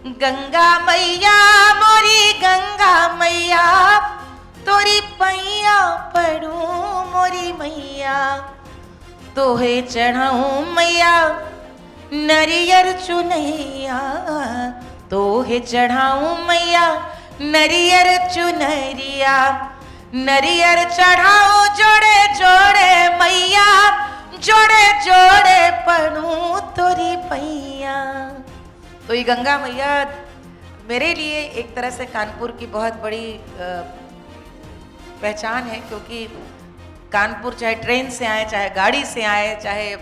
गंगा मैया मोरी गंगा मैया तोरी पैया पड़ू मोरी मैया तोहे चढ़ाऊं मैया नरियर चुनैया तोहे चढ़ाऊं मैया नरियर चुनरिया नरियर चढ़ाऊं जोड़े जोड़े मैया जोड़े जोड़े पड़ू तोरी पैया। तो ये गंगा मैया मेरे लिए एक तरह से कानपुर की बहुत बड़ी पहचान है, क्योंकि कानपुर चाहे ट्रेन से आए, चाहे गाड़ी से आए, चाहे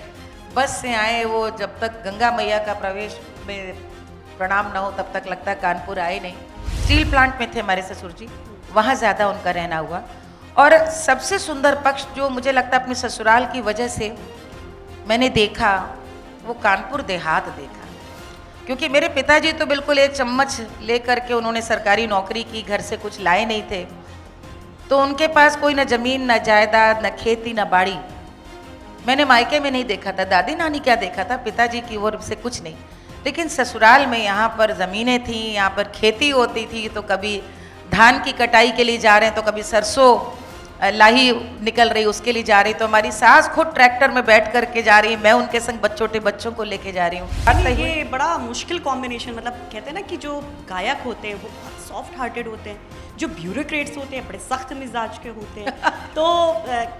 बस से आए, वो जब तक गंगा मैया का प्रवेश में प्रणाम ना हो तब तक लगता है कानपुर आए नहीं। स्टील प्लांट में थे हमारे ससुर जी, वहाँ ज़्यादा उनका रहना हुआ। और सबसे सुंदर पक्ष जो मुझे लगता है अपने ससुराल की वजह से मैंने देखा, वो कानपुर देहात देखा। क्योंकि मेरे पिताजी तो बिल्कुल एक चम्मच लेकर के उन्होंने सरकारी नौकरी की, घर से कुछ लाए नहीं थे, तो उनके पास कोई ना ज़मीन, ना जायदाद, ना खेती, ना बाड़ी। मैंने मायके में नहीं देखा था, दादी नानी क्या देखा था, पिताजी की ओर से कुछ नहीं। लेकिन ससुराल में यहाँ पर ज़मीनें थी, यहाँ पर खेती होती थी, तो कभी धान की कटाई के लिए जा रहे हैं, तो कभी सरसों लाही निकल रही उसके लिए जा रही, तो हमारी सास खुद ट्रैक्टर में बैठ करके जा रही है, मैं उनके संग छोटे बच्चों को लेके जा रही हूँ। ये बड़ा मुश्किल कॉम्बिनेशन, मतलब कहते हैं ना कि जो गायक होते हैं वो बहुत सॉफ्ट हार्टेड होते हैं, जो ब्यूरोक्रेट्स होते हैं बड़े सख्त मिजाज के होते हैं। तो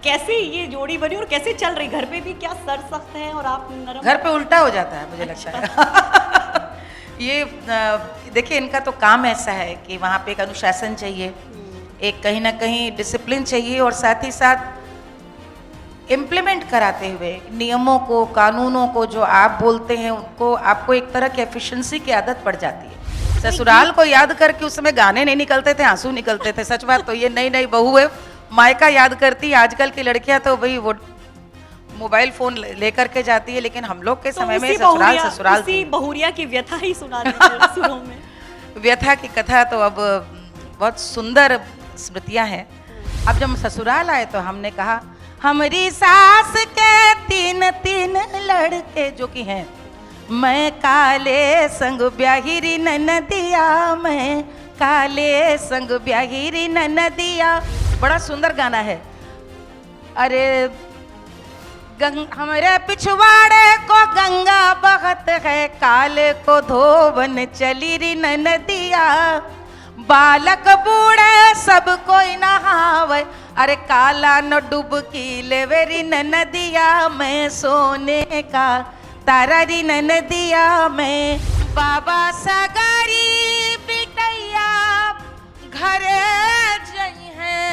कैसे ये जोड़ी बनी और कैसे चल रही? घर पे भी क्या सर सख्त है और आप नरम? घर पे उल्टा हो जाता है मुझे लगता है। ये देखिए, इनका तो काम ऐसा है कि वहाँ पे एक अनुशासन चाहिए, एक कहीं ना कहीं डिसिप्लिन चाहिए, और साथ ही साथ इम्प्लीमेंट कराते हुए नियमों को, कानूनों को जो आप बोलते हैं उनको, आपको एक तरह की एफिशिएंसी की आदत पड़ जाती है। ससुराल को याद करके उस समय गाने नहीं निकलते थे, आंसू निकलते थे। सच बात तो ये नई नई बहू है, मायका याद करती, आजकल की लड़कियां तो वही वो मोबाइल फोन लेकर के जाती है, लेकिन हम लोग के तो समय में ससुराल ससुराल थी। बहुरिया की व्यथा ही सुना देते सुरों में। व्यथा की कथा तो अब बहुत सुंदर स्मृतियां हैं। अब जब ससुराल आए तो हमने कहा, हमारी सास के तीन तीन लड़के जो कि हैं, मैं काले संग ब्याहिरी ननदिया, मैं काले संग ब्याहिरी ननदिया। बड़ा सुंदर गाना है। अरे हमारे पिछवाड़े को गंगा बहत है, काले को धोवन चली री ननदिया, बालक बूढ़े सब कोई नहावे, अरे काला न डुबकी लेवेरी ननदिया, मैं सोने का तारा री ननदिया, मैं बाबा सगारी बिटैया घरे जई है,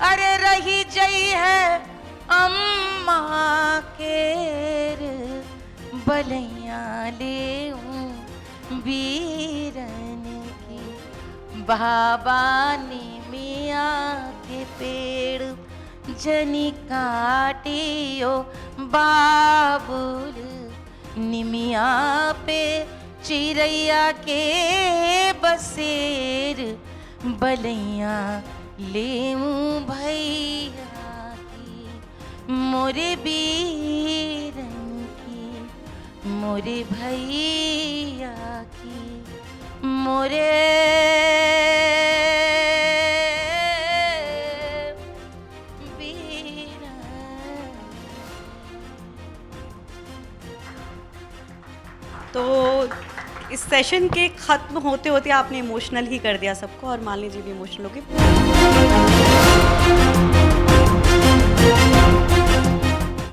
अरे रही जई है अम्मा के बलैया ले बीरन की, बाबा ने मियाँ के पेड़ जनी काटियो, बाबुल निमिया पे चिड़ैया के बसेर, बलैया लेऊं भैया की, मोरे बीरन की, मोरे भैया की, मोरे तो इस सेशन के ख़त्म होते होते आपने इमोशनल ही कर दिया सबको, और मालिनी जी भी इमोशनल हो गई।